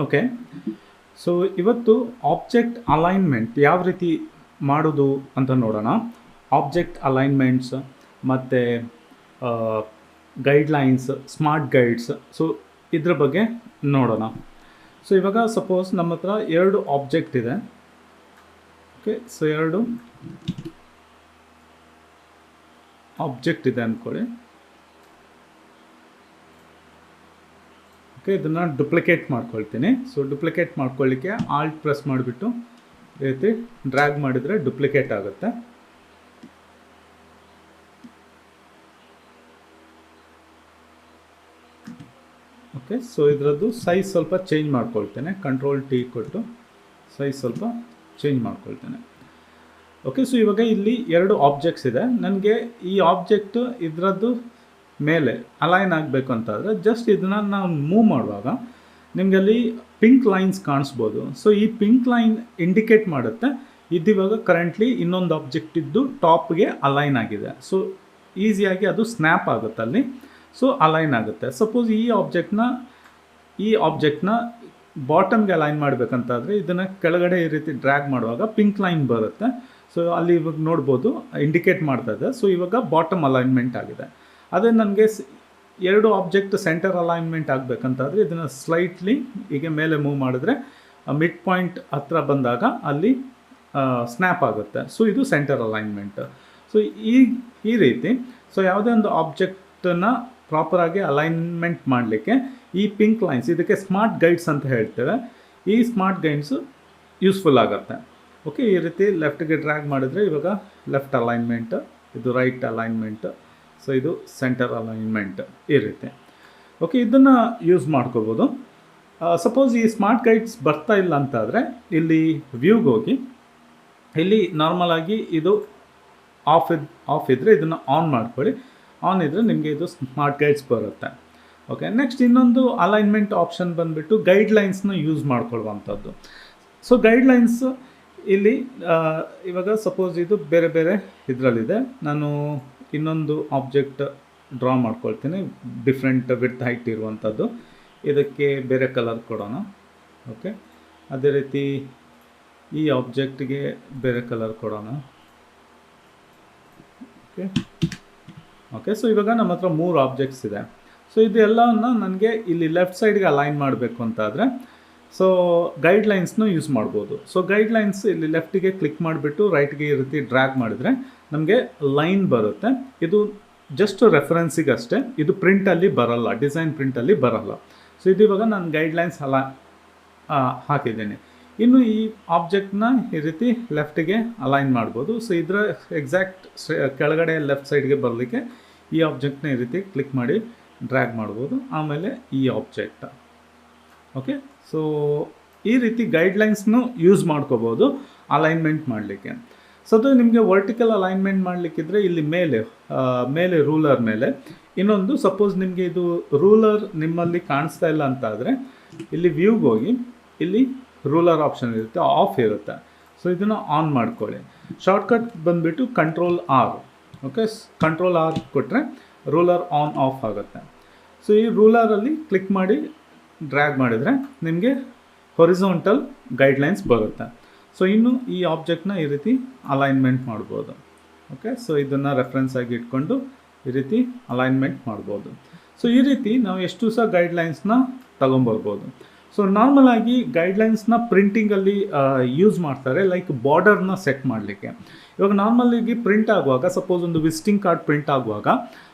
Okay. So ಇವತ್ತು object alignment ಯಾವ ರೀತಿ ಮಾಡೋದು ಅಂತ ನೋಡೋಣ. ಆಬ್ಜೆಕ್ಟ್ ಅಲೈನ್ಮೆಂಟ್ಸ್ ಮತ್ತು ಗೈಡ್ಲೈನ್ಸ್, ಸ್ಮಾರ್ಟ್ ಗೈಡ್ಸ್, ಸೊ ಇದ್ರ ಬಗ್ಗೆ ನೋಡೋಣ. ಸೊ ಇವಾಗ ಸಪೋಸ್ ನಮ್ಮ ಹತ್ರ 2 ಆಬ್ಜೆಕ್ಟ್ ಇದೆ. ಓಕೆ, ಸೊ 2 ಆಬ್ಜೆಕ್ಟ್ ಇದೆ ಅಂದ್ಕೊಳ್ಳಿ. ಓಕೆ, ಇದನ್ನು ಡುಪ್ಲಿಕೇಟ್ ಮಾಡ್ಕೊಳ್ತೀನಿ. ಸೊ ಡುಪ್ಲಿಕೇಟ್ ಮಾಡ್ಕೊಳ್ಳಿಕ್ಕೆ ಆಲ್ಟ್ ಪ್ರೆಸ್ ಮಾಡಿಬಿಟ್ಟು ಈ ರೀತಿ ಡ್ರ್ಯಾಗ್ ಮಾಡಿದರೆ ಡುಪ್ಲಿಕೇಟ್ ಆಗುತ್ತೆ. ಓಕೆ, ಸೊ ಇದರದ್ದು ಸೈಜ್ ಸ್ವಲ್ಪ ಚೇಂಜ್ ಮಾಡ್ಕೊಳ್ತೇನೆ. ಕಂಟ್ರೋಲ್-T ಕೊಟ್ಟು ಸೈಜ್ ಸ್ವಲ್ಪ ಚೇಂಜ್ ಮಾಡ್ಕೊಳ್ತೇನೆ. ಓಕೆ, ಸೊ ಇವಾಗ ಇಲ್ಲಿ 2 ಆಬ್ಜೆಕ್ಟ್ಸ್ ಇದೆ. ನನಗೆ ಈ ಆಬ್ಜೆಕ್ಟ್ ಇದರದ್ದು ಮೇಲೆ ಅಲೈನ್ ಆಗಬೇಕು ಅಂತಾದರೆ ಜಸ್ಟ್ ಇದನ್ನು ನಾವು ಮೂವ್ ಮಾಡುವಾಗ ನಿಮಗೆ ಅಲ್ಲಿ ಪಿಂಕ್ ಲೈನ್ಸ್ ಕಾಣಿಸ್ಬೋದು. ಸೊ ಈ ಪಿಂಕ್ ಲೈನ್ ಇಂಡಿಕೇಟ್ ಮಾಡುತ್ತೆ ಇದಿವಾಗ ಕರೆಂಟ್ಲಿ ಇನ್ನೊಂದು ಆಬ್ಜೆಕ್ಟ್ ಇದ್ದು ಟಾಪ್ಗೆ ಅಲೈನ್ ಆಗಿದೆ. ಸೊ ಈಸಿಯಾಗಿ ಅದು ಸ್ನ್ಯಾಪ್ ಆಗುತ್ತೆ ಅಲ್ಲಿ. ಸೊ ಅಲೈನ್ ಆಗುತ್ತೆ. ಸಪೋಸ್ ಈ ಆಬ್ಜೆಕ್ಟ್ನ ಬಾಟಮ್ಗೆ ಅಲೈನ್ ಮಾಡಬೇಕಂತಾದರೆ ಇದನ್ನು ಕೆಳಗಡೆ ಈ ರೀತಿ ಡ್ರ್ಯಾಗ್ ಮಾಡುವಾಗ ಪಿಂಕ್ ಲೈನ್ ಬರುತ್ತೆ. ಸೊ ಅಲ್ಲಿ ಇವಾಗ ನೋಡ್ಬೋದು ಇಂಡಿಕೇಟ್ ಮಾಡ್ತಾ ಇದೆ. ಸೊ ಇವಾಗ ಬಾಟಮ್ ಅಲೈನ್ಮೆಂಟ್ ಆಗಿದೆ. ಅದೇ ನನಗೆ 2 ಆಬ್ಜೆಕ್ಟ್ ಸೆಂಟರ್ ಅಲೈನ್ಮೆಂಟ್ ಆಗಬೇಕಂತಾದರೆ ಇದನ್ನು ಸ್ಲೈಟ್ಲಿ ಹೀಗೆ ಮೇಲೆ ಮೂವ್ ಮಾಡಿದ್ರೆ ಮಿಡ್ ಪಾಯಿಂಟ್ ಹತ್ರ ಬಂದಾಗ ಅಲ್ಲಿ ಸ್ನ್ಯಾಪ್ ಆಗುತ್ತೆ. ಸೊ ಇದು ಸೆಂಟರ್ ಅಲೈನ್ಮೆಂಟ್. ಸೊ ಈ ರೀತಿ ಸೊ ಯಾವುದೇ ಒಂದು ಆಬ್ಜೆಕ್ಟನ್ನು ಪ್ರಾಪರಾಗಿ ಅಲೈನ್ಮೆಂಟ್ ಮಾಡಲಿಕ್ಕೆ ಈ ಪಿಂಕ್ ಲೈನ್ಸ್, ಇದಕ್ಕೆ ಸ್ಮಾರ್ಟ್ ಗೈಡ್ಸ್ ಅಂತ ಹೇಳ್ತೇವೆ. ಈ ಸ್ಮಾರ್ಟ್ ಗೈಡ್ಸು ಯೂಸ್ಫುಲ್ ಆಗುತ್ತೆ. ಓಕೆ, ಈ ರೀತಿ ಲೆಫ್ಟ್ಗೆ ಡ್ರ್ಯಾಗ್ ಮಾಡಿದರೆ ಇವಾಗ ಲೆಫ್ಟ್ ಅಲೈನ್ಮೆಂಟ್, ಇದು ರೈಟ್ ಅಲೈನ್ಮೆಂಟ್, ಸೊ ಇದು ಸೆಂಟರ್ ಅಲೈನ್ಮೆಂಟ್, ಈ ರೀತಿ. ಓಕೆ, ಇದನ್ನು ಯೂಸ್ ಮಾಡ್ಕೋಬೋದು. ಸಪೋಸ್ ಈ ಸ್ಮಾರ್ಟ್ ಗೈಡ್ಸ್ ಬರ್ತಾ ಇಲ್ಲ ಅಂತಾದರೆ ಇಲ್ಲಿ ವ್ಯೂಗೆ ಹೋಗಿ ಇಲ್ಲಿ ನಾರ್ಮಲಾಗಿ ಇದು ಆಫ್ ಇದ್ದರೆ ಇದನ್ನು ಆನ್ ಮಾಡ್ಕೊಳ್ಳಿ. ಆನ್ ಇದ್ದರೆ ನಿಮಗೆ ಇದು ಸ್ಮಾರ್ಟ್ ಗೈಡ್ಸ್ ಬರುತ್ತೆ. ಓಕೆ, ನೆಕ್ಸ್ಟ್ ಇನ್ನೊಂದು ಅಲೈನ್ಮೆಂಟ್ ಆಪ್ಷನ್ ಬಂದುಬಿಟ್ಟು ಗೈಡ್ಲೈನ್ಸ್ನ ಯೂಸ್ ಮಾಡ್ಕೊಳ್ಳುವಂಥದ್ದು. ಸೊ ಗೈಡ್ಲೈನ್ಸ್ ಇಲ್ಲಿ ಇವಾಗ ಸಪೋಸ್ ಇದು ಬೇರೆ ಬೇರೆ ಇದರಲ್ಲಿದೆ. ನಾನು ಇನ್ನೊಂದು ಆಬ್ಜೆಕ್ಟ್ ಡ್ರಾ ಮಾಡ್ಕೊಳ್ತೀನಿ, ಡಿಫ್ರೆಂಟ್ ವಿಡ್ತ್ ಹೈಟ್ ಇರುವಂಥದ್ದು. ಇದಕ್ಕೆ ಬೇರೆ ಕಲರ್ ಕೊಡೋಣ. ಓಕೆ, ಅದೇ ರೀತಿ ಈ ಆಬ್ಜೆಕ್ಟ್ಗೆ ಬೇರೆ ಕಲರ್ ಕೊಡೋಣ. ಓಕೆ, ಸೊ ಇವಾಗ ನಮ್ಮ ಹತ್ರ 3 ಆಬ್ಜೆಕ್ಟ್ಸ್ ಇದೆ. ಸೊ ಇದೆಲ್ಲವನ್ನು ನನಗೆ ಇಲ್ಲಿ ಲೆಫ್ಟ್ ಸೈಡ್ಗೆ ಅಲೈನ್ ಮಾಡಬೇಕು ಅಂತಾದರೆ ಸೊ ಗೈಡ್ಲೈನ್ಸ್ನು ಯೂಸ್ ಮಾಡ್ಬೋದು. ಸೊ ಗೈಡ್ಲೈನ್ಸ್ ಇಲ್ಲಿ ಲೆಫ್ಟಿಗೆ ಕ್ಲಿಕ್ ಮಾಡಿಬಿಟ್ಟು ರೈಟ್ಗೆ ಈ ರೀತಿ ಡ್ರ್ಯಾಗ್ ಮಾಡಿದರೆ ನಮಗೆ ಲೈನ್ ಬರುತ್ತೆ. ಇದು ಜಸ್ಟ್ ರೆಫರೆನ್ಸಿಗೆ ಅಷ್ಟೇ, ಇದು ಪ್ರಿಂಟಲ್ಲಿ ಬರಲ್ಲ, ಡಿಸೈನ್ ಪ್ರಿಂಟಲ್ಲಿ ಬರಲ್ಲ. ಸೊ ಇದು ಇವಾಗ ನಾನು ಗೈಡ್ಲೈನ್ಸ್ ಹಾಕಿದ್ದೀನಿ. ಇನ್ನು ಈ ಆಬ್ಜೆಕ್ಟ್ನ ಈ ರೀತಿ ಲೆಫ್ಟಿಗೆ ಅಲೈನ್ ಮಾಡ್ಬೋದು. ಸೊ ಇದರ ಎಕ್ಸಾಕ್ಟ್ ಕೆಳಗಡೆ ಲೆಫ್ಟ್ ಸೈಡ್ಗೆ ಬರಲಿಕ್ಕೆ ಈ ಆಬ್ಜೆಕ್ಟ್ನ ಈ ರೀತಿ ಕ್ಲಿಕ್ ಮಾಡಿ ಡ್ರ್ಯಾಗ್ ಮಾಡ್ಬೋದು. ಆಮೇಲೆ ಈ ಆಬ್ಜೆಕ್ಟ್. ಓಕೆ, ಸೊ ಈ ರೀತಿ ಗೈಡ್ಲೈನ್ಸ್ನು ಯೂಸ್ ಮಾಡ್ಕೋಬೋದು ಅಲೈನ್ಮೆಂಟ್ ಮಾಡಲಿಕ್ಕೆ. ಸೊ ಅದು ನಿಮಗೆ ವರ್ಟಿಕಲ್ ಅಲೈನ್ಮೆಂಟ್ ಮಾಡಲಿಕ್ಕಿದ್ರೆ ಇಲ್ಲಿ ಮೇಲೆ ರೂಲರ್ ಮೇಲೆ ಇನ್ನೊಂದು, ಸಪೋಸ್ ನಿಮಗೆ ಇದು ರೂಲರ್ ನಿಮ್ಮಲ್ಲಿ ಕಾಣಿಸ್ತಾ ಇಲ್ಲ ಅಂತಾದರೆ ಇಲ್ಲಿ ವ್ಯೂಗೆ ಹೋಗಿ ಇಲ್ಲಿ ರೂಲರ್ ಆಪ್ಷನ್ ಇರುತ್ತೆ, ಆಫ್ ಇರುತ್ತೆ. ಸೊ ಇದನ್ನು ಆನ್ ಮಾಡ್ಕೊಳ್ಳಿ. ಶಾರ್ಟ್ಕಟ್ ಬಂದುಬಿಟ್ಟು Ctrl-R. ಓಕೆ, Ctrl-R ಕೊಟ್ಟರೆ ರೂಲರ್ ಆನ್ ಆಫ್ ಆಗುತ್ತೆ. ಸೊ ಈ ರೂಲರಲ್ಲಿ ಕ್ಲಿಕ್ ಮಾಡಿ ಡ್ರ್ಯಾಗ್ ಮಾಡಿದರೆ ನಿಮಗೆ ಹೊರಿಝಾಂಟಲ್ ಗೈಡ್ಲೈನ್ಸ್ ಬರುತ್ತೆ. ಸೊ ಇನ್ನು ಈ ಆಬ್ಜೆಕ್ಟ್ನ ಈ ರೀತಿ ಅಲೈನ್ಮೆಂಟ್ ಮಾಡ್ಬೋದು. ಓಕೆ, ಸೊ ಇದನ್ನು ರೆಫರೆನ್ಸ್ ಆಗಿ ಇಟ್ಕೊಂಡು ಈ ರೀತಿ ಅಲೈನ್ಮೆಂಟ್ ಮಾಡ್ಬೋದು. ಸೊ ಈ ರೀತಿ ನಾವು ಎಷ್ಟು ಸಹ ಗೈಡ್ಲೈನ್ಸ್ನ ತೊಗೊಂಬರ್ಬೋದು. ಸೊ ನಾರ್ಮಲಾಗಿ ಗೈಡ್ಲೈನ್ಸ್ನ ಪ್ರಿಂಟಿಂಗಲ್ಲಿ ಯೂಸ್ ಮಾಡ್ತಾರೆ, ಲೈಕ್ ಬಾರ್ಡರ್ನ ಸೆಟ್ ಮಾಡಲಿಕ್ಕೆ. ಇವಾಗ ನಾರ್ಮಲಾಗಿ ಪ್ರಿಂಟ್ ಆಗುವಾಗ ಸಪೋಸ್ ಒಂದು ವಿಸಿಟಿಂಗ್ ಕಾರ್ಡ್ ಪ್ರಿಂಟ್ ಆಗುವಾಗ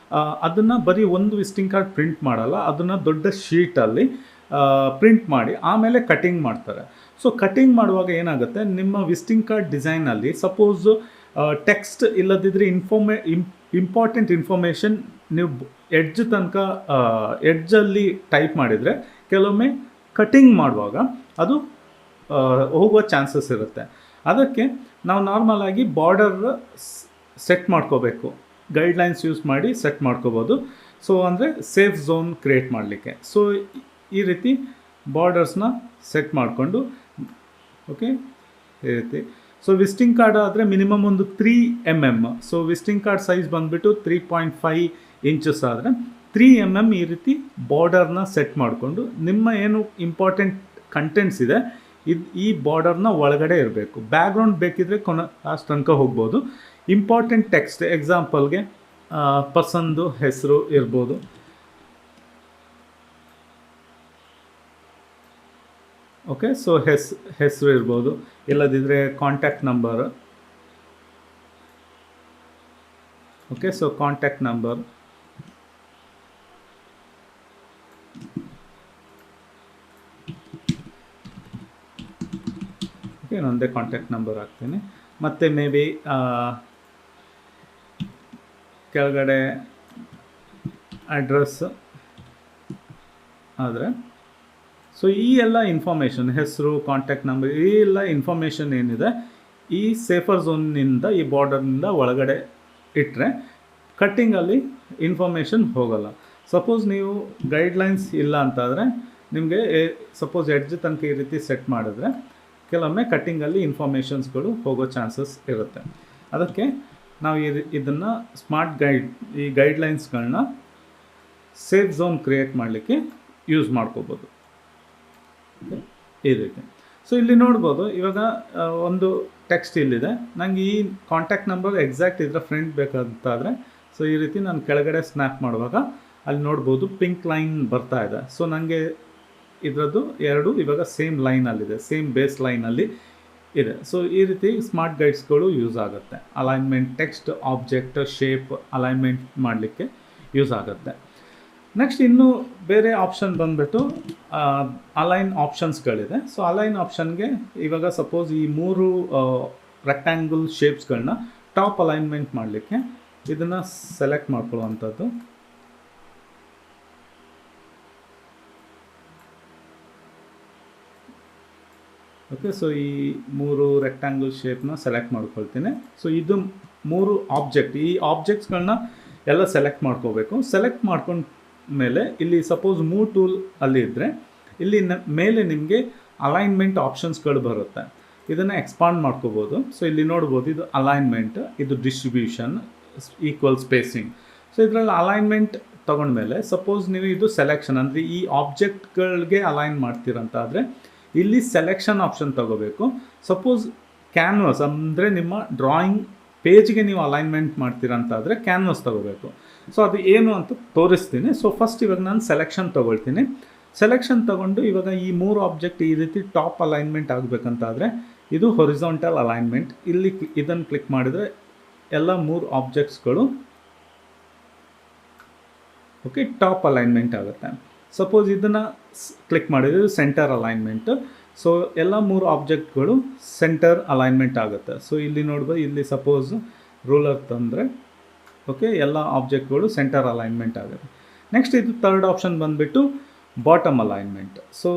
ಅದನ್ನು ಬರೀ ಒಂದು ವಿಸಿಟಿಂಗ್ ಕಾರ್ಡ್ ಪ್ರಿಂಟ್ ಮಾಡಲ್ಲ, ಅದನ್ನು ದೊಡ್ಡ ಶೀಟಲ್ಲಿ ಪ್ರಿಂಟ್ ಮಾಡಿ ಆಮೇಲೆ ಕಟಿಂಗ್ ಮಾಡ್ತಾರೆ. ಸೊ ಕಟಿಂಗ್ ಮಾಡುವಾಗ ಏನಾಗುತ್ತೆ, ನಿಮ್ಮ ವಿಸಿಟಿಂಗ್ ಕಾರ್ಡ್ ಡಿಸೈನಲ್ಲಿ ಸಪೋಸ್ ಟೆಕ್ಸ್ಟ್ ಇಲ್ಲದಿದ್ದರೆ ಇಂಪಾರ್ಟೆಂಟ್ ಇನ್ಫಾರ್ಮೇಷನ್ ನೀವು ಎಡ್ಜಲ್ಲಿ ಟೈಪ್ ಮಾಡಿದರೆ ಕೆಲವೊಮ್ಮೆ ಕಟಿಂಗ್ ಮಾಡುವಾಗ ಅದು ಹೋಗುವ ಚಾನ್ಸಸ್ ಇರುತ್ತೆ. ಅದಕ್ಕೆ ನಾವು ನಾರ್ಮಲಾಗಿ ಬಾರ್ಡರ್ ಸೆಟ್ ಮಾಡ್ಕೋಬೇಕು, ಗೈಡ್ಲೈನ್ಸ್ ಯೂಸ್ ಮಾಡಿ ಸೆಟ್ ಮಾಡ್ಕೋಬೋದು. ಸೊ ಅಂದರೆ ಸೇಫ್ ಝೋನ್ ಕ್ರಿಯೇಟ್ ಮಾಡಲಿಕ್ಕೆ. ಸೊ ಈ ರೀತಿ ಬಾರ್ಡರ್ಸ್ನ ಸೆಟ್ ಮಾಡಿಕೊಂಡು ಓಕೆ ಈ ರೀತಿ. ಸೊ ವಿಸಿಟಿಂಗ್ ಕಾರ್ಡ್ ಆದರೆ ಮಿನಿಮಮ್ ಒಂದು 3 mm. So visiting card size ಬಂದುಬಿಟ್ಟು 3.5 ಇಂಚಸ್ ಆದರೆ 3 mm ಈ ರೀತಿ ಬಾರ್ಡರ್ನ ಸೆಟ್ ಮಾಡಿಕೊಂಡು ನಿಮ್ಮ ಏನು ಇಂಪಾರ್ಟೆಂಟ್ ಕಂಟೆಂಟ್ಸ್ ಇದೆ ಈ ಬಾರ್ಡರ್ನ ಒಳಗಡೆ ಇರಬೇಕು. ಬ್ಯಾಕ್ಗ್ರೌಂಡ್ ಬೇಕಿದ್ರೆ ಲಾಸ್ಟ್ ತನಕ ಹೋಗ್ಬೋದು. ಇಂಪಾರ್ಟೆಂಟ್ ಟೆಕ್ಸ್ಟ್ ಎಕ್ಸಾಂಪಲ್ಗೆ ಪರ್ಸನ್ದು ಹೆಸರು ಇರ್ಬೋದು. ಓಕೆ, ಸೊ ಹೆಸರು ಇರ್ಬೋದು, ಇಲ್ಲದಿದ್ದರೆ contact number. Okay, so contact number. Okay, ಇನ್ನೊಂದೇ ಕಾಂಟ್ಯಾಕ್ಟ್ ನಂಬರ್ ಹಾಕ್ತೀನಿ. ಮತ್ತು ಮೇ ಬಿ ಕೆಳಗಡೆ ಅಡ್ರೆಸ್ ಆದರೆ, ಸೊ ಈ ಎಲ್ಲ ಇನ್ಫಾರ್ಮೇಷನ್, ಹೆಸರು, ಕಾಂಟ್ಯಾಕ್ಟ್ ನಂಬರ್, ಈ ಎಲ್ಲ ಇನ್ಫಾರ್ಮೇಷನ್ ಏನಿದೆ ಈ ಸೇಫರ್ ಝೋನ್ನಿಂದ, ಈ ಬಾರ್ಡರ್ನಿಂದ ಒಳಗಡೆ ಇಟ್ಟರೆ ಕಟ್ಟಿಂಗಲ್ಲಿ ಇನ್ಫಾರ್ಮೇಷನ್ ಹೋಗೋಲ್ಲ. ಸಪೋಸ್ ನೀವು ಗೈಡ್ಲೈನ್ಸ್ ಇಲ್ಲ ಅಂತಾದರೆ ನಿಮಗೆ ಸಪೋಸ್ ಎಡ್ಜ್ ತನಕ ಈ ರೀತಿ ಸೆಟ್ ಮಾಡಿದ್ರೆ ಕೆಲವೊಮ್ಮೆ ಕಟ್ಟಿಂಗಲ್ಲಿ ಇನ್ಫಾರ್ಮೇಷನ್ಸ್ಗಳು ಹೋಗೋ ಚಾನ್ಸಸ್ ಇರುತ್ತೆ. ಅದಕ್ಕೆ ನಾವು ಇದನ್ನು ಸ್ಮಾರ್ಟ್ ಈ ಗೈಡ್ಲೈನ್ಸ್ಗಳನ್ನ ಸೇಫ್ ಝೋನ್ ಕ್ರಿಯೇಟ್ ಮಾಡಲಿಕ್ಕೆ ಯೂಸ್ ಮಾಡ್ಕೋಬೋದು ಈ ರೀತಿ. ಸೊ ಇಲ್ಲಿ ನೋಡ್ಬೋದು, ಇವಾಗ ಒಂದು ಟೆಕ್ಸ್ಟ್ ಇಲ್ಲಿದೆ. ನನಗೆ ಈ ಕಾಂಟ್ಯಾಕ್ಟ್ ನಂಬರ್ ಎಕ್ಸಾಕ್ಟ್ ಇದರ ಫ್ರೆಂಡ್ ಬೇಕಂತಾದರೆ ಸೊ ಈ ರೀತಿ ನಾನು ಕೆಳಗಡೆ ಸ್ನ್ಯಾಪ್ ಮಾಡುವಾಗ ಅಲ್ಲಿ ನೋಡ್ಬೋದು ಪಿಂಕ್ ಲೈನ್ ಬರ್ತಾ ಇದೆ. ಸೊ ನನಗೆ ಇದರದ್ದು ಎರಡು ಇವಾಗ ಸೇಮ್ ಲೈನಲ್ಲಿದೆ, ಸೇಮ್ ಬೇಸ್ ಲೈನಲ್ಲಿ ಇದೆ. ಸೊ ಈ ರೀತಿ ಸ್ಮಾರ್ಟ್ ಗೈಡ್ಸ್ಗಳು ಯೂಸ್ ಆಗುತ್ತೆ. Alignment, text, object, shape alignment ಮಾಡಲಿಕ್ಕೆ ಯೂಸ್ ಆಗುತ್ತೆ. ನೆಕ್ಸ್ಟ್ ಇನ್ನು ಬೇರೆ ಆಪ್ಷನ್ ಬಂದುಬಿಟ್ಟು ಅಲೈನ್ ಆಪ್ಷನ್ಸ್ಗಳಿದೆ. ಸೊ ಅಲೈನ್ ಆಪ್ಷನ್ಗೆ ಇವಾಗ ಸಪೋಸ್ ಈ 3 ರೆಕ್ಟ್ಯಾಂಗಲ್ ಶೇಪ್ಸ್ಗಳನ್ನ ಟಾಪ್ ಅಲೈನ್ಮೆಂಟ್ ಮಾಡಲಿಕ್ಕೆ ಇದನ್ನು ಸೆಲೆಕ್ಟ್ ಮಾಡ್ಕೊಳ್ಳುವಂಥದ್ದು. ಓಕೆ, ಸೊ ಈ 3 ರೆಕ್ಟ್ಯಾಂಗಲ್ ಶೇಪ್ನ ಸೆಲೆಕ್ಟ್ ಮಾಡ್ಕೊಳ್ತೀನಿ. ಸೊ ಇದು 3 ಆಬ್ಜೆಕ್ಟ್, ಈ ಆಬ್ಜೆಕ್ಟ್ಸ್ಗಳನ್ನ ಎಲ್ಲ ಸೆಲೆಕ್ಟ್ ಮಾಡ್ಕೋಬೇಕು. ಸೆಲೆಕ್ಟ್ ಮಾಡ್ಕೊಂಡ ಮೇಲೆ ಇಲ್ಲಿ ಸಪೋಸ್ ಮೂವ್ ಟೂಲ್ ಅಲ್ಲಿ ಇದ್ದರೆ ಇಲ್ಲಿ ಮೇಲೆ ನಿಮಗೆ ಅಲೈನ್ಮೆಂಟ್ ಆಪ್ಷನ್ಸ್ಗಳು ಬರುತ್ತೆ. ಇದನ್ನು ಎಕ್ಸ್ಪಾಂಡ್ ಮಾಡ್ಕೋಬೋದು. ಸೊ ಇಲ್ಲಿ ನೋಡ್ಬೋದು, ಇದು ಅಲೈನ್ಮೆಂಟ್, ಇದು ಡಿಸ್ಟ್ರಿಬ್ಯೂಷನ್, ಈಕ್ವಲ್ ಸ್ಪೇಸಿಂಗ್. ಸೊ ಇದರಲ್ಲಿ ಅಲೈನ್ಮೆಂಟ್ ತೊಗೊಂಡ್ಮೇಲೆ ಸಪೋಸ್ ನೀವು ಇದು ಸೆಲೆಕ್ಷನ್ ಅಂದರೆ ಈ ಆಬ್ಜೆಕ್ಟ್ಗಳಿಗೆ ಅಲೈನ್ ಮಾಡ್ತೀರಂತಾದರೆ ಇಲ್ಲಿ ಸೆಲೆಕ್ಷನ್ ಆಪ್ಷನ್ ತೊಗೋಬೇಕು. ಸಪೋಸ್ ಕ್ಯಾನ್ವಸ್ ಅಂದರೆ ನಿಮ್ಮ ಡ್ರಾಯಿಂಗ್ ಪೇಜ್ಗೆ ನೀವು ಅಲೈನ್ಮೆಂಟ್ ಮಾಡ್ತೀರಂತಾದರೆ ಕ್ಯಾನ್ವಸ್ ತೊಗೋಬೇಕು. ಸೊ ಅದು ಏನು ಅಂತ ತೋರಿಸ್ತೀನಿ. ಸೊ ಫಸ್ಟ್ ಇವಾಗ ನಾನು ಸೆಲೆಕ್ಷನ್ ತೊಗೊಳ್ತೀನಿ. ಸೆಲೆಕ್ಷನ್ ತೊಗೊಂಡು ಇವಾಗ ಈ 3 ಆಬ್ಜೆಕ್ಟ್ ಈ ರೀತಿ ಟಾಪ್ ಅಲೈನ್ಮೆಂಟ್ ಆಗಬೇಕಂತಾದರೆ ಇದು ಹೊರಿಜಾಂಟಲ್ ಅಲೈನ್ಮೆಂಟ್. ಇಲ್ಲಿ ಇದನ್ನು ಕ್ಲಿಕ್ ಮಾಡಿದರೆ ಎಲ್ಲ 3 ಆಬ್ಜೆಕ್ಟ್ಸ್ಗಳು ಓಕೆ ಟಾಪ್ ಅಲೈನ್ಮೆಂಟ್ ಆಗುತ್ತೆ. ಸಪೋಸ್ ಇದನ್ನು ಕ್ಲಿಕ್ ಮಾಡಿದರೆ ಸೆಂಟರ್ ಅಲೈನ್ಮೆಂಟ್. ಸೊ ಎಲ್ಲ 3 ಆಬ್ಜೆಕ್ಟ್ಗಳು ಸೆಂಟರ್ ಅಲೈನ್ಮೆಂಟ್ ಆಗುತ್ತೆ. ಸೊ ಇಲ್ಲಿ ನೋಡ್ಬೋದು, ಇಲ್ಲಿ ಸಪೋಸ್ ರೂಲರ್ ತಂದರೆ ಓಕೆ ಎಲ್ಲ ಆಬ್ಜೆಕ್ಟ್ಗಳು ಸೆಂಟರ್ ಅಲೈನ್ಮೆಂಟ್ ಆಗುತ್ತೆ. ನೆಕ್ಸ್ಟ್ ಇದು ಥರ್ಡ್ ಆಪ್ಷನ್ ಬಂದುಬಿಟ್ಟು ಬಾಟಮ್ ಅಲೈನ್ಮೆಂಟ್. ಸೊ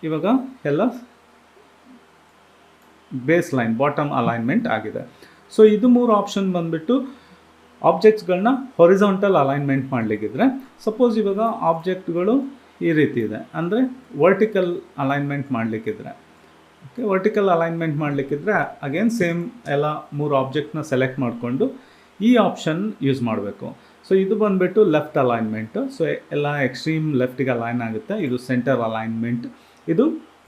ಇವಾಗ ಎಲ್ಲ ಬೇಸ್ ಲೈನ್ ಬಾಟಮ್ ಅಲೈನ್ಮೆಂಟ್ ಆಗಿದೆ. ಸೊ ಇದು 3 ಆಪ್ಷನ್ ಬಂದುಬಿಟ್ಟು ಆಬ್ಜೆಕ್ಟ್ಸ್ಗಳನ್ನ ಹೊರಿಜಾಂಟಲ್ ಅಲೈನ್ಮೆಂಟ್ ಮಾಡಲಿಕ್ಕಿದ್ರೆ, ಸಪೋಸ್ ಇವಾಗ ಆಬ್ಜೆಕ್ಟ್ಗಳು ಈ ರೀತಿ ಇದೆ ಅಂದರೆ vertical alignment ಮಾಡಲಿಕ್ಕಿದ್ರೆ, okay vertical alignment ಮಾಡಲಿಕ್ಕಿದ್ರೆ again same ಎಲ್ಲ 3 ಆಬ್ಜೆಕ್ಟ್ನ ಸೆಲೆಕ್ಟ್ ಮಾಡಿಕೊಂಡು ಈ ಆಪ್ಷನ್ ಯೂಸ್ ಮಾಡಬೇಕು. ಸೊ ಇದು ಬಂದುಬಿಟ್ಟು ಲೆಫ್ಟ್ ಅಲೈನ್ಮೆಂಟ್. ಸೊ ಎಲ್ಲ ಎಕ್ಸ್ಟ್ರೀಮ್ ಲೆಫ್ಟಿಗೆ ಅಲೈನ್ ಆಗುತ್ತೆ. ಇದು ಸೆಂಟರ್ ಅಲೈನ್ಮೆಂಟ್, ಇದು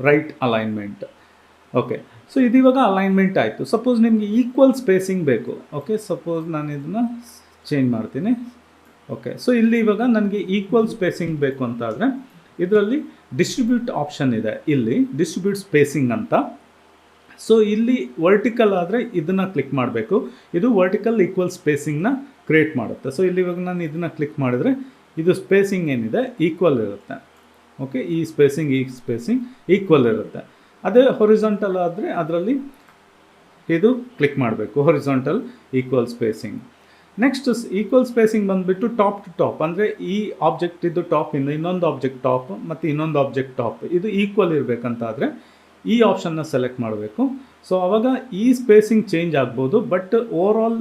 ರೈಟ್ ಅಲೈನ್ಮೆಂಟ್. ಓಕೆ, ಸೊ ಇದು ಇವಾಗ ಅಲೈನ್ಮೆಂಟ್ ಆಯಿತು. ಸಪೋಸ್ ನಿಮಗೆ ಈಕ್ವಲ್ ಸ್ಪೇಸಿಂಗ್ ಬೇಕು. ಓಕೆ, ಸಪೋಸ್ ನಾನು ಇದನ್ನು ಚೇಂಜ್ ಮಾಡ್ತೀನಿ. ಓಕೆ, ಸೊ ಇಲ್ಲಿ ಇವಾಗ ನನಗೆ ಈಕ್ವಲ್ ಸ್ಪೇಸಿಂಗ್ ಬೇಕು ಅಂತಾದರೆ ಇದರಲ್ಲಿ ಡಿಸ್ಟ್ರಿಬ್ಯೂಟ್ ಆಪ್ಷನ್ ಇದೆ, ಇಲ್ಲಿ ಡಿಸ್ಟ್ರಿಬ್ಯೂಟ್ ಸ್ಪೇಸಿಂಗ್ ಅಂತ. ಸೊ ಇಲ್ಲಿ ವರ್ಟಿಕಲ್ ಆದರೆ ಇದನ್ನು ಕ್ಲಿಕ್ ಮಾಡಬೇಕು. ಇದು ವರ್ಟಿಕಲ್ ಈಕ್ವಲ್ ಸ್ಪೇಸಿಂಗ್ನ ಕ್ರಿಯೇಟ್ ಮಾಡುತ್ತೆ. ಸೊ ಇಲ್ಲಿ ಇವಾಗ ನಾನು ಇದನ್ನು ಕ್ಲಿಕ್ ಮಾಡಿದರೆ ಇದು ಸ್ಪೇಸಿಂಗ್ ಏನಿದೆ ಈಕ್ವಲ್ ಇರುತ್ತೆ. ಓಕೆ, ಈ ಸ್ಪೇಸಿಂಗ್ ಈಕ್ವಲ್ ಇರುತ್ತೆ. ಅದೇ ಹೊರಿಜಾಂಟಲ್ ಆದರೆ ಅದರಲ್ಲಿ ಇದು ಕ್ಲಿಕ್ ಮಾಡಬೇಕು, horizontal equal spacing. Next equal spacing ಬಂದುಬಿಟ್ಟು ಟಾಪ್ ಟು ಟಾಪ್ ಅಂದರೆ ಈ ಆಬ್ಜೆಕ್ಟ್ ಇದು ಟಾಪಿಂದ ಇನ್ನೊಂದು ಆಬ್ಜೆಕ್ಟ್ ಟಾಪ್ ಮತ್ತು ಇನ್ನೊಂದು ಆಬ್ಜೆಕ್ಟ್ ಟಾಪ್ ಇದು ಈಕ್ವಲ್ ಇರಬೇಕಂತಾದರೆ ಈ ಆಪ್ಷನ್ನ ಸೆಲೆಕ್ಟ್ ಮಾಡಬೇಕು. ಸೊ ಆವಾಗ ಈ ಸ್ಪೇಸಿಂಗ್ ಚೇಂಜ್ ಆಗ್ಬೋದು, but over all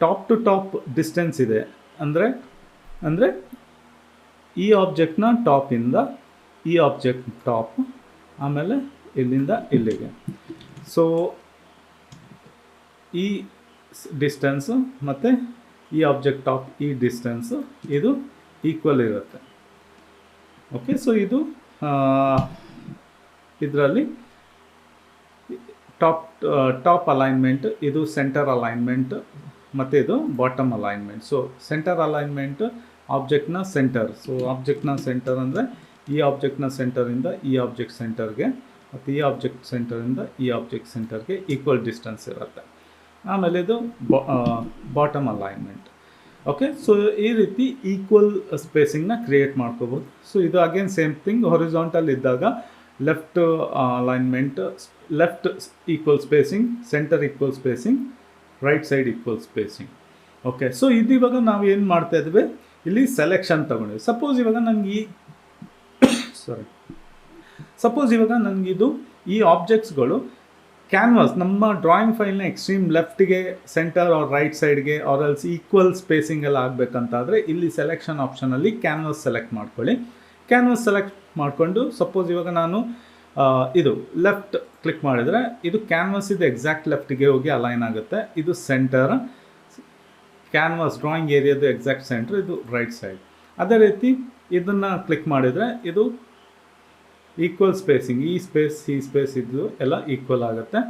top to top distance ಇದೆ. ಅಂದರೆ ಈ ಆಬ್ಜೆಕ್ಟ್ನ ಟಾಪಿಂದ ಈ ಆಬ್ಜೆಕ್ಟ್ ಟಾಪ್, ಆಮೇಲೆ ಇಲ್ಲಿಂದ ಇಲ್ಲಿಗೆ. ಸೊ ಈ ಡಿಸ್ಟೆನ್ಸು ಮತ್ತು ಈ ಆಬ್ಜೆಕ್ಟ್ ಟಾಪ್ ಈ ಡಿಸ್ಟೆನ್ಸು ಇದು ಈಕ್ವಲ್ ಇರುತ್ತೆ. ಓಕೆ, ಸೊ ಇದು ಇದರಲ್ಲಿ ಟಾಪ್ ಅಲೈನ್ಮೆಂಟ್, ಇದು ಸೆಂಟರ್ ಅಲೈನ್ಮೆಂಟ್, ಮತ್ತು ಇದು bottom alignment. So centre alignment ಆಬ್ಜೆಕ್ಟ್ನ ಸೆಂಟರ್. ಸೊ ಆಬ್ಜೆಕ್ಟ್ನ ಸೆಂಟರ್ ಅಂದರೆ ಈ ಆಬ್ಜೆಕ್ಟ್ನ ಸೆಂಟರಿಂದ ಈ ಆಬ್ಜೆಕ್ಟ್ ಸೆಂಟರ್ಗೆ, ಮತ್ತು ಈ ಆಬ್ಜೆಕ್ಟ್ ಸೆಂಟರಿಂದ ಈ ಆಬ್ಜೆಕ್ಟ್ ಸೆಂಟರ್ಗೆ ಈಕ್ವಲ್ ಡಿಸ್ಟೆನ್ಸ್ ಇರುತ್ತೆ. ಆಮೇಲೆ ಇದು ಬಾಟಮ್ ಅಲೈನ್ಮೆಂಟ್. ಓಕೆ, ಸೊ ಈ ರೀತಿ ಈಕ್ವಲ್ ಸ್ಪೇಸಿಂಗ್ನ ಕ್ರಿಯೇಟ್ ಮಾಡ್ಕೋಬೋದು. ಸೊ ಇದು ಅಗೇನ್ ಸೇಮ್ ಥಿಂಗ್, ಹೊರಿಜಾಂಟಲ್ ಇದ್ದಾಗ left alignment, left equal spacing, centre equal spacing, right side equal spacing. Okay, so ಇದು ಇವಾಗ ನಾವು ಏನು ಮಾಡ್ತಾ ಇದ್ವಿ, ಇಲ್ಲಿ ಸೆಲೆಕ್ಷನ್ ತಗೊಂಡಿವಿ. ಸಪೋಸ್ ಇವಾಗ ನನಗಿದು ಈ ಆಬ್ಜೆಕ್ಟ್ಸ್ಗಳು ಕ್ಯಾನ್ವಾಸ್, ನಮ್ಮ ಡ್ರಾಯಿಂಗ್ ಫೈಲ್ನ ಎಕ್ಸ್ಟ್ರೀಮ್ ಲೆಫ್ಟ್ಗೆ, ಸೆಂಟರ್ ಆರ್ ರೈಟ್ ಸೈಡ್ಗೆ ಆರ್ ಎಲ್ಸ್ ಈಕ್ವಲ್ ಸ್ಪೇಸಿಂಗ್ ಎಲ್ಲ ಆಗಬೇಕಂತಾದರೆ ಇಲ್ಲಿ ಸೆಲೆಕ್ಷನ್ ಆಪ್ಷನಲ್ಲಿ ಕ್ಯಾನ್ವಾಸ್ ಸೆಲೆಕ್ಟ್ ಮಾಡ್ಕೊಳ್ಳಿ. ಕ್ಯಾನ್ವಾಸ್ ಸೆಲೆಕ್ಟ್ ಮಾಡಿಕೊಂಡು ಸಪೋಸ್ ಇವಾಗ ನಾನು ಇದು ಲೆಫ್ಟ್ ಕ್ಲಿಕ್ ಮಾಡಿದರೆ ಇದು ಕ್ಯಾನ್ವಾಸ್ ಇದು ಎಕ್ಸಾಕ್ಟ್ ಲೆಫ್ಟಿಗೆ ಹೋಗಿ ಅಲೈನ್ ಆಗುತ್ತೆ. ಇದು ಸೆಂಟರ್, ಕ್ಯಾನ್ವಾಸ್ ಡ್ರಾಯಿಂಗ್ ಏರಿಯಾದು ಎಕ್ಸಾಕ್ಟ್ ಸೆಂಟರ್, ಇದು ರೈಟ್ ಸೈಡ್. ಅದೇ ರೀತಿ ಇದನ್ನು ಕ್ಲಿಕ್ ಮಾಡಿದರೆ ಇದು ಈಕ್ವಲ್ ಸ್ಪೇಸಿಂಗ್, ಈ ಸ್ಪೇಸ್ ಇದು ಎಲ್ಲ ಈಕ್ವಲ್ ಆಗುತ್ತೆ.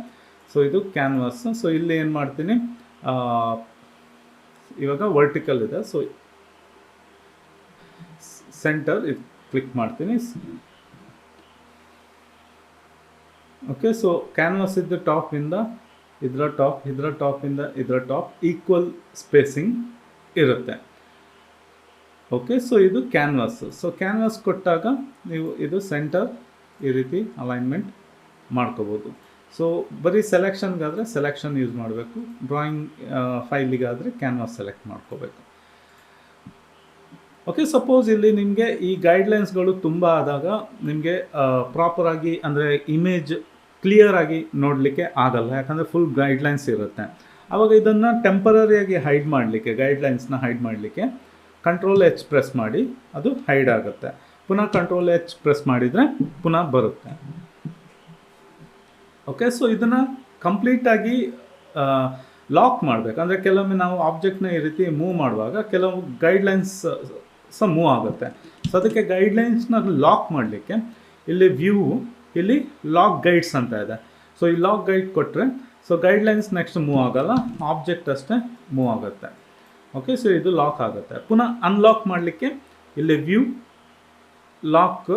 ಸೊ ಇದು ಕ್ಯಾನ್ವಾಸ್. ಸೊ ಇಲ್ಲಿ ಏನು ಮಾಡ್ತೀನಿ, ಇವಾಗ ವರ್ಟಿಕಲ್ ಇದೆ. ಸೊ ಸೆಂಟರ್ ಇದು ಕ್ಲಿಕ್ ಮಾಡ್ತೀನಿ. ಓಕೆ, ಸೊ ಕ್ಯಾನ್ವಾಸ್ ಇದ್ದು ಟಾಪಿಂದ ಇದರ ಟಾಪಿಂದ ಇದರ ಟಾಪ್ ಈಕ್ವಲ್ ಸ್ಪೇಸಿಂಗ್ ಇರುತ್ತೆ. ಓಕೆ, ಸೊ ಇದು ಕ್ಯಾನ್ವಾಸ್. ಸೊ ಕ್ಯಾನ್ವಾಸ್ ಕೊಟ್ಟಾಗ ನೀವು ಇದು ಸೆಂಟರ್ ಈ ರೀತಿ ಅಲೈನ್ಮೆಂಟ್ ಮಾಡ್ಕೋಬೋದು. ಸೊ ಬರೀ ಸೆಲೆಕ್ಷನ್ಗಾದರೆ ಸೆಲೆಕ್ಷನ್ ಯೂಸ್ ಮಾಡಬೇಕು, ಡ್ರಾಯಿಂಗ್ ಫೈಲಿಗಾದರೆ ಕ್ಯಾನ್ವಾಸ್ ಸೆಲೆಕ್ಟ್ ಮಾಡ್ಕೋಬೇಕು. ಓಕೆ, ಸಪೋಸ್ ಇಲ್ಲಿ ನಿಮಗೆ ಈ ಗೈಡ್ಲೈನ್ಸ್ಗಳು ತುಂಬ ಆದಾಗ ನಿಮಗೆ ಪ್ರಾಪರಾಗಿ ಅಂದರೆ ಇಮೇಜ್ ಕ್ಲಿಯರಾಗಿ ನೋಡಲಿಕ್ಕೆ ಆಗಲ್ಲ, ಯಾಕಂದರೆ ಫುಲ್ ಗೈಡ್ಲೈನ್ಸ್ ಇರುತ್ತೆ. ಆವಾಗ ಇದನ್ನು ಟೆಂಪರರಿಯಾಗಿ ಹೈಡ್ ಮಾಡಲಿಕ್ಕೆ, ಗೈಡ್ಲೈನ್ಸ್ನ ಹೈಡ್ ಮಾಡಲಿಕ್ಕೆ ಕಂಟ್ರೋಲ್ H ಪ್ರೆಸ್ ಮಾಡಿ ಅದು ಹೈಡ್ ಆಗುತ್ತೆ. ಪುನಃ ಕಂಟ್ರೋಲ್ H ಪ್ರೆಸ್ ಮಾಡಿದರೆ ಪುನಃ ಬರುತ್ತೆ. ಓಕೆ, ಸೊ ಇದನ್ನು ಕಂಪ್ಲೀಟಾಗಿ ಲಾಕ್ ಮಾಡಬೇಕು. ಅಂದರೆ ಕೆಲವೊಮ್ಮೆ ನಾವು ಆಬ್ಜೆಕ್ಟ್ನ ಈ ರೀತಿ ಮೂವ್ ಮಾಡುವಾಗ ಕೆಲವು ಗೈಡ್ಲೈನ್ಸ್ ಸಹ ಮೂವ್ ಆಗುತ್ತೆ. ಸೊ ಅದಕ್ಕೆ ಗೈಡ್ಲೈನ್ಸ್ನ ಲಾಕ್ ಮಾಡಲಿಕ್ಕೆ ಇಲ್ಲಿ ವ್ಯೂ, ಇಲ್ಲಿ ಲಾಕ್ ಗೈಡ್ಸ್ ಅಂತ ಇದೆ. ಸೊ ಈ ಲಾಕ್ ಗೈಡ್ ಕೊಟ್ಟರೆ ಸೊ ಗೈಡ್ಲೈನ್ಸ್ ನೆಕ್ಸ್ಟ್ ಮೂವ್ ಆಗಲ್ಲ, ಆಬ್ಜೆಕ್ಟ್ ಅಷ್ಟೇ ಮೂವ್ ಆಗುತ್ತೆ. ಓಕೆ, ಸೊ ಇದು ಲಾಕ್ ಆಗುತ್ತೆ. ಪುನಃ ಅನ್ಲಾಕ್ ಮಾಡಲಿಕ್ಕೆ ಇಲ್ಲಿ ವ್ಯೂ ಲಾಕ್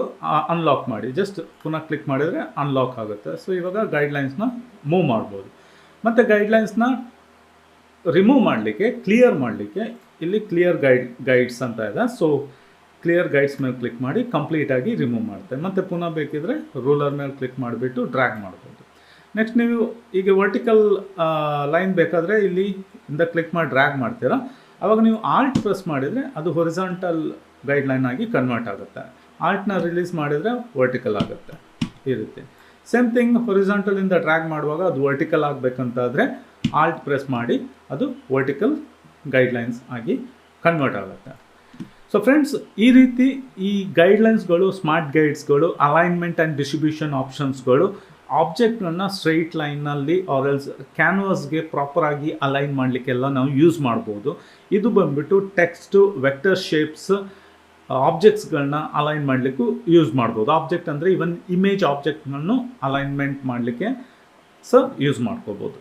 ಅನ್ಲಾಕ್ ಮಾಡಿ ಜಸ್ಟ್ ಪುನಃ ಕ್ಲಿಕ್ ಮಾಡಿದರೆ ಅನ್ಲಾಕ್ ಆಗುತ್ತೆ. ಸೊ ಇವಾಗ ಗೈಡ್ಲೈನ್ಸ್ನ ಮೂವ್ ಮಾಡ್ಬೋದು. ಮತ್ತು ಗೈಡ್ಲೈನ್ಸ್ನ ರಿಮೂವ್ ಮಾಡಲಿಕ್ಕೆ, ಕ್ಲಿಯರ್ ಮಾಡಲಿಕ್ಕೆ ಇಲ್ಲಿ ಕ್ಲಿಯರ್ ಗೈಡ್ಸ್ ಅಂತ ಇದೆ. ಸೊ ಕ್ಲಿಯರ್ ಗೈಡ್ಸ್ ಮೇಲೆ ಕ್ಲಿಕ್ ಮಾಡಿ ಕಂಪ್ಲೀಟಾಗಿ ರಿಮೂವ್ ಮಾಡುತ್ತೆ. ಮತ್ತು ಪುನಃ ಬೇಕಿದ್ರೆ ರೂಲರ್ ಮೇಲೆ ಕ್ಲಿಕ್ ಮಾಡಿಬಿಟ್ಟು ಡ್ರ್ಯಾಗ್ ಮಾಡ್ಬೋದು. ನೆಕ್ಸ್ಟ್ ನೀವು ಈಗ ವರ್ಟಿಕಲ್ ಲೈನ್ ಬೇಕಾದರೆ ಇಲ್ಲಿ ಇಂದ ಕ್ಲಿಕ್ ಮಾಡಿ ಡ್ರ್ಯಾಗ್ ಮಾಡ್ತೀರಾ. ಆವಾಗ ನೀವು ಆಲ್ಟ್ ಪ್ರೆಸ್ ಮಾಡಿದರೆ ಅದು ಹೊರಿಜಾಂಟಲ್ ಗೈಡ್ಲೈನ್ ಆಗಿ ಕನ್ವರ್ಟ್ ಆಗುತ್ತೆ. ಆಲ್ಟ್ನ ರಿಲೀಸ್ ಮಾಡಿದರೆ ವರ್ಟಿಕಲ್ ಆಗುತ್ತೆ. ಈ ರೀತಿ ಸೇಮ್ ಥಿಂಗ್ ಹೊರಿಜಾಂಟಲಿಂದ ಡ್ರ್ಯಾಗ್ ಮಾಡುವಾಗ ಅದು ವರ್ಟಿಕಲ್ ಆಗಬೇಕಂತಾದರೆ ಆಲ್ಟ್ ಪ್ರೆಸ್ ಮಾಡಿ ಅದು ವರ್ಟಿಕಲ್ ಗೈಡ್ಲೈನ್ಸ್ ಆಗಿ ಕನ್ವರ್ಟ್ ಆಗುತ್ತೆ. ಸೊ ಫ್ರೆಂಡ್ಸ್, ಈ ರೀತಿ ಈ ಗೈಡ್ಲೈನ್ಸ್ಗಳು, ಸ್ಮಾರ್ಟ್ ಗೈಡ್ಸ್ಗಳು, ಅಲೈನ್ಮೆಂಟ್ ಆ್ಯಂಡ್ ಡಿಸ್ಟ್ರಿಬ್ಯೂಷನ್ ಆಪ್ಷನ್ಸ್ಗಳು ಆಬ್ಜೆಕ್ಟ್ಗಳನ್ನ ಸ್ಟ್ರೈಟ್ ಲೈನಲ್ಲಿ ಆರ್ ಎಲ್ಸ್ ಕ್ಯಾನ್ವಾಸ್ಗೆ ಪ್ರಾಪರಾಗಿ ಅಲೈನ್ ಮಾಡಲಿಕ್ಕೆಲ್ಲ ನಾವು ಯೂಸ್ ಮಾಡ್ಬೋದು. ಇದು ಬಂದುಬಿಟ್ಟು ಟೆಕ್ಸ್ಟು, ವೆಕ್ಟರ್ ಶೇಪ್ಸ್, ಆಬ್ಜೆಕ್ಟ್ಸ್ಗಳನ್ನ ಅಲೈನ್ ಮಾಡಲಿಕ್ಕೂ ಯೂಸ್ ಮಾಡ್ಬೋದು. ಆಬ್ಜೆಕ್ಟ್ ಅಂದರೆ ಇವನ್ ಇಮೇಜ್ ಆಬ್ಜೆಕ್ಟ್ಗಳನ್ನು ಅಲೈನ್ಮೆಂಟ್ ಮಾಡಲಿಕ್ಕೆ ಸಹ ಯೂಸ್ ಮಾಡ್ಕೋಬೋದು.